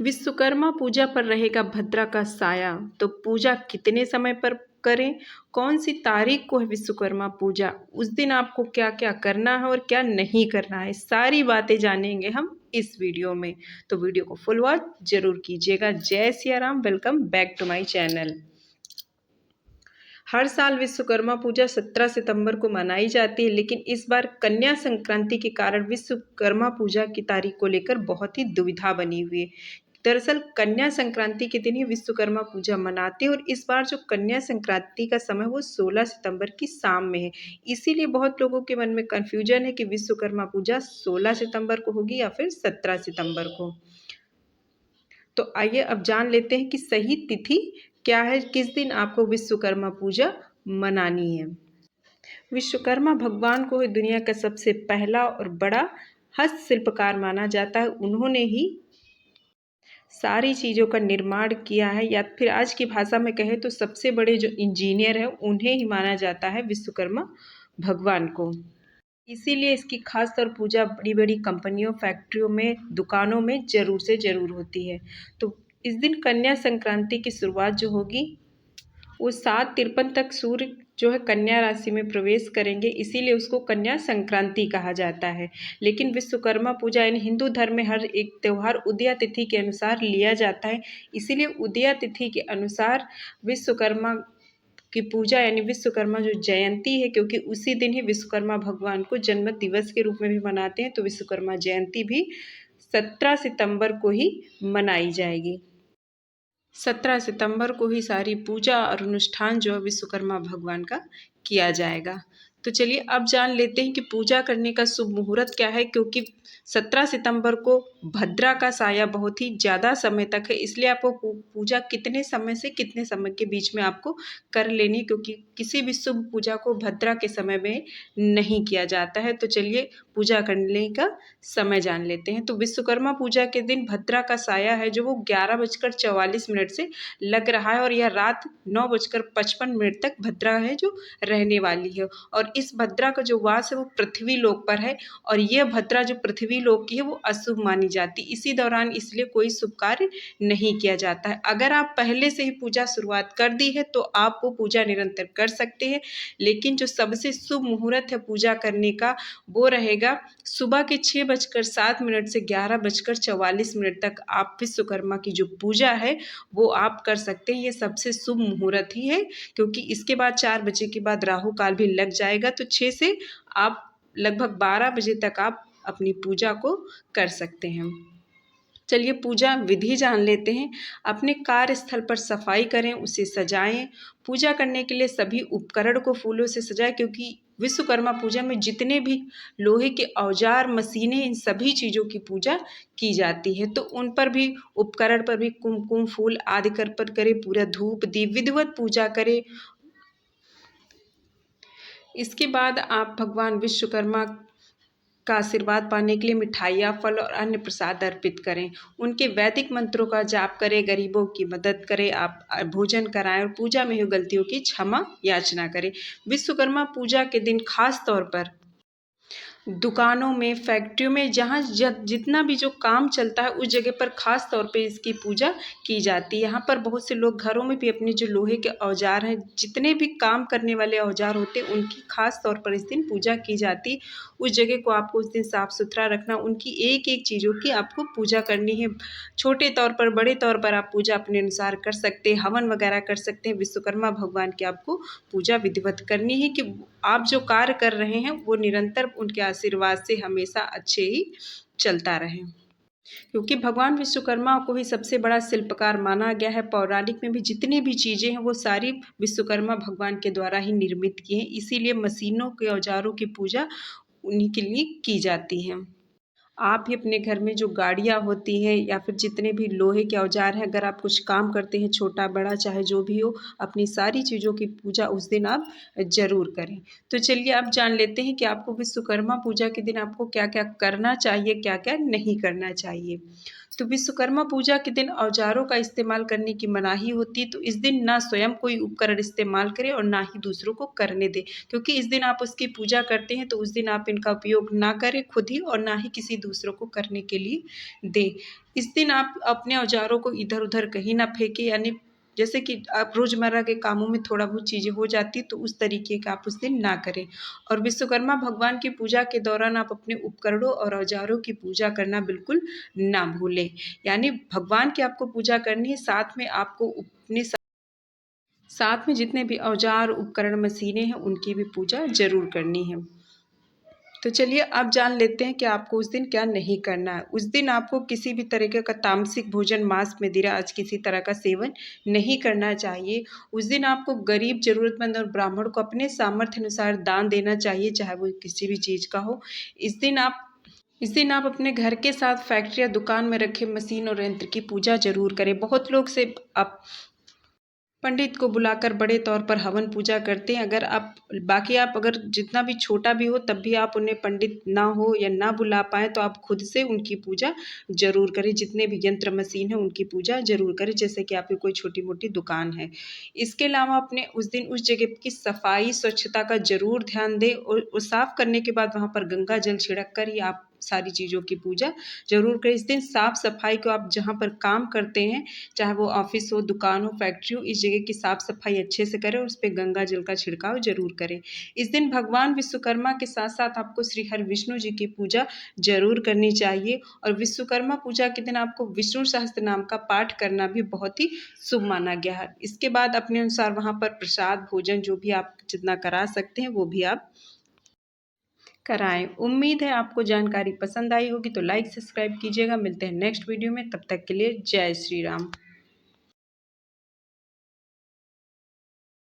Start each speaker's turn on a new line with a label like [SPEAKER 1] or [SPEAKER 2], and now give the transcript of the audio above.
[SPEAKER 1] विश्वकर्मा पूजा पर रहेगा भद्रा का साया, तो पूजा कितने समय पर करें, कौन सी तारीख को है विश्वकर्मा पूजा, उस दिन आपको क्या क्या करना है और क्या नहीं करना है, सारी बातें जानेंगे हम इस वीडियो में। तो वीडियो को फुल वॉच जरूर कीजिएगा। जय Siya Ram, welcome back to my channel. हर साल विश्वकर्मा पूजा 17 सितंबर को मनाई जाती है, लेकिन इस बार कन्या संक्रांति के कारण विश्वकर्मा पूजा की तारीख को लेकर बहुत ही दुविधा बनी हुई है। दरअसल कन्या संक्रांति के दिन ही विश्वकर्मा पूजा मनाते हैं और इस बार जो कन्या संक्रांति का समय वो 16 सितंबर की शाम में है। इसीलिए बहुत लोगों के मन में कन्फ्यूजन है कि विश्वकर्मा पूजा 16 सितंबर को होगी या फिर 17 सितंबर को। तो आइए अब जान लेते हैं कि सही तिथि क्या है, किस दिन आपको विश्वकर्मा पूजा मनानी है। विश्वकर्मा भगवान को दुनिया का सबसे पहला और बड़ा हस्तशिल्पकार माना जाता है। उन्होंने ही सारी चीज़ों का निर्माण किया है, या फिर आज की भाषा में कहें तो सबसे बड़े जो इंजीनियर हैं उन्हें ही माना जाता है विश्वकर्मा भगवान को। इसीलिए इसकी खास तौर पूजा बड़ी बड़ी कंपनियों, फैक्ट्रियों में, दुकानों में ज़रूर से ज़रूर होती है। तो इस दिन कन्या संक्रांति की शुरुआत जो होगी वो 7:53 तक सूर्य जो है कन्या राशि में प्रवेश करेंगे, इसीलिए उसको कन्या संक्रांति कहा जाता है। लेकिन विश्वकर्मा पूजा यानी हिंदू धर्म में हर एक त्यौहार उदया तिथि के अनुसार लिया जाता है, इसीलिए उदया तिथि के अनुसार विश्वकर्मा की पूजा यानी विश्वकर्मा जो जयंती है, क्योंकि उसी दिन ही विश्वकर्मा भगवान को जन्म दिवस के रूप में भी मनाते हैं, तो विश्वकर्मा जयंती भी 17 सितंबर को ही मनाई जाएगी। 17 सितंबर को ही सारी पूजा और अनुष्ठान जो है विश्वकर्मा भगवान का किया जाएगा। तो चलिए अब जान लेते हैं कि पूजा करने का शुभ मुहूर्त क्या है, क्योंकि 17 सितंबर को भद्रा का साया बहुत ही ज़्यादा समय तक है, इसलिए आपको पूजा कितने समय से कितने समय के बीच में आपको कर लेनी, क्योंकि किसी भी शुभ पूजा को भद्रा के समय में नहीं किया जाता है। तो चलिए पूजा करने का समय जान लेते हैं। तो विश्वकर्मा पूजा के दिन भद्रा का साया है जो वो 11:44 से लग रहा है, और यह रात 9:55 तक भद्रा है जो रहने वाली है। और इस भद्रा का जो वास है वो पृथ्वी लोक पर है, और यह भद्रा जो पृथ्वी लोक की है वो अशुभ मानी जाती है। इसी दौरान इसलिए कोई शुभ कार्य नहीं किया जाता है। अगर आप पहले से ही पूजा शुरुआत कर दी है तो आप वो पूजा निरंतर कर सकते हैं, लेकिन जो सबसे शुभ मुहूर्त है पूजा करने का वो रहेगा सुबह के 6:07 से 11:44 तक। आप विश्वकर्मा की जो पूजा है वो आप कर सकते हैं, ये सबसे शुभ मुहूर्त ही है, क्योंकि इसके बाद 4 बजे के बाद राहु काल भी लग जाएगा। तो 6 से आप लगभग 12 बजे तक आप अपनी पूजा को कर सकते हैं। चलिए पूजा विधि जान लेते हैं। अपने कार्यस्थल पर सफाई करें, उसे सजाएं। पूजा करने के लिए सभी उपकरण को फूलों से सजाएं, क्योंकि विश्वकर्मा पूजा में जितने भी लोहे के औजार, मशीनें, इन सभी चीज़ों की पूजा की जाती है, तो उन पर भी, उपकरण पर भी कुमकुम, फूल आदि अर्पित करें। पूरा धूप दीप विधिवत पूजा करें। इसके बाद आप भगवान विश्वकर्मा का आशीर्वाद पाने के लिए मिठाइयाँ, फल और अन्य प्रसाद अर्पित करें। उनके वैदिक मंत्रों का जाप करें, गरीबों की मदद करें, आप भोजन कराएं और पूजा में हुई गलतियों की क्षमा याचना करें। विश्वकर्मा पूजा के दिन खास तौर पर दुकानों में, फैक्ट्रियों में, जहाँ जितना भी जो काम चलता है उस जगह पर खास तौर पे इसकी पूजा की जाती है। यहाँ पर बहुत से लोग घरों में भी अपने जो लोहे के औजार हैं, जितने भी काम करने वाले औजार होते हैं, उनकी खास तौर पर इस दिन पूजा की जाती। उस जगह को आपको उस दिन साफ सुथरा रखना, उनकी एक एक चीज़ों की आपको पूजा करनी है। छोटे तौर पर, बड़े तौर पर आप पूजा अपने अनुसार कर सकते हैं, हवन वगैरह कर सकते हैं। विश्वकर्मा भगवान की आपको पूजा विधिवत करनी है कि आप जो कार्य कर रहे हैं वो निरंतर उनके आशीर्वाद से हमेशा अच्छे ही चलता रहे, क्योंकि भगवान विश्वकर्मा को ही सबसे बड़ा शिल्पकार माना गया है। पौराणिक में भी जितनी भी चीज़ें हैं वो सारी विश्वकर्मा भगवान के द्वारा ही निर्मित की हैं, इसीलिए मशीनों के औजारों की पूजा उन्हीं के लिए की जाती है। आप भी अपने घर में जो गाड़ियाँ होती हैं या फिर जितने भी लोहे के औजार हैं, अगर आप कुछ काम करते हैं, छोटा बड़ा चाहे जो भी हो, अपनी सारी चीज़ों की पूजा उस दिन आप ज़रूर करें। तो चलिए अब जान लेते हैं कि आपको विश्वकर्मा पूजा के दिन आपको क्या क्या करना चाहिए, क्या क्या नहीं करना चाहिए। तो विश्वकर्मा पूजा के दिन औजारों का इस्तेमाल करने की मनाही होती है, तो इस दिन ना स्वयं कोई उपकरण इस्तेमाल करें और ना ही दूसरों को करने दें, क्योंकि इस दिन आप उसकी पूजा करते हैं तो उस दिन आप इनका उपयोग ना करें खुद ही, और ना ही किसी दूसरों को करने के लिए दें। इस दिन आप अपने औजारों को इधर उधर कहीं ना फेंकें, यानी जैसे कि आप रोज़मर्रा के कामों में थोड़ा बहुत चीज़ें हो जाती तो उस तरीके का आप उस दिन ना करें। और विश्वकर्मा भगवान की पूजा के दौरान आप अपने उपकरणों और औजारों की पूजा करना बिल्कुल ना भूलें। यानी भगवान की आपको पूजा करनी है, साथ में आपको अपने साथ में जितने भी औजार उपकरण मशीनें हैं उनकी भी पूजा ज़रूर करनी है। तो चलिए अब जान लेते हैं कि आपको उस दिन क्या नहीं करना है। उस दिन आपको किसी भी तरीके का तामसिक भोजन, मांस, मदिरा आज किसी तरह का सेवन नहीं करना चाहिए। उस दिन आपको गरीब, ज़रूरतमंद और ब्राह्मण को अपने सामर्थ्य अनुसार दान देना चाहिए, चाहे वो किसी भी चीज़ का हो। इस दिन आप अपने घर के साथ फैक्ट्री या दुकान में रखे मशीन और यंत्र की पूजा ज़रूर करें। बहुत लोग से आप पंडित को बुलाकर बड़े तौर पर हवन पूजा करते हैं। आप अगर जितना भी छोटा भी हो तब भी आप उन्हें पंडित ना हो या ना बुला पाएँ तो आप खुद से उनकी पूजा ज़रूर करें। जितने भी यंत्र मशीन है उनकी पूजा ज़रूर करें, जैसे कि आपकी कोई छोटी-मोटी दुकान है। इसके अलावा अपने उस दिन उस जगह की सफाई, स्वच्छता का ज़रूर ध्यान दें, और साफ़ करने के बाद वहाँ पर गंगा जल छिड़क कर ही आप सारी चीज़ों की पूजा ज़रूर करें। इस दिन साफ-सफाई को आप जहाँ पर काम करते हैं, चाहे वो ऑफिस हो, दुकान हो, फैक्ट्री हो, इस जगह की साफ-सफाई अच्छे से करें और उस पे गंगा जल का छिड़काव ज़रूर करें। इस दिन भगवान विश्वकर्मा के साथ-साथ आपको श्री हरविष्णु जी की पूजा ज़रूर करनी चाहिए, और विश्वकर्मा पूजा के दिन आपको विष्णु सहस्त्र नाम का पाठ करना भी बहुत ही शुभ माना गया है। इसके बाद अपने अनुसार वहाँ पर प्रसाद, भोजन जो भी आप जितना करा सकते हैं वो भी आप कराएँ। उम्मीद है आपको जानकारी पसंद आई होगी, तो लाइक, सब्सक्राइब कीजिएगा। मिलते हैं नेक्स्ट वीडियो में, तब तक के लिए जय श्री राम।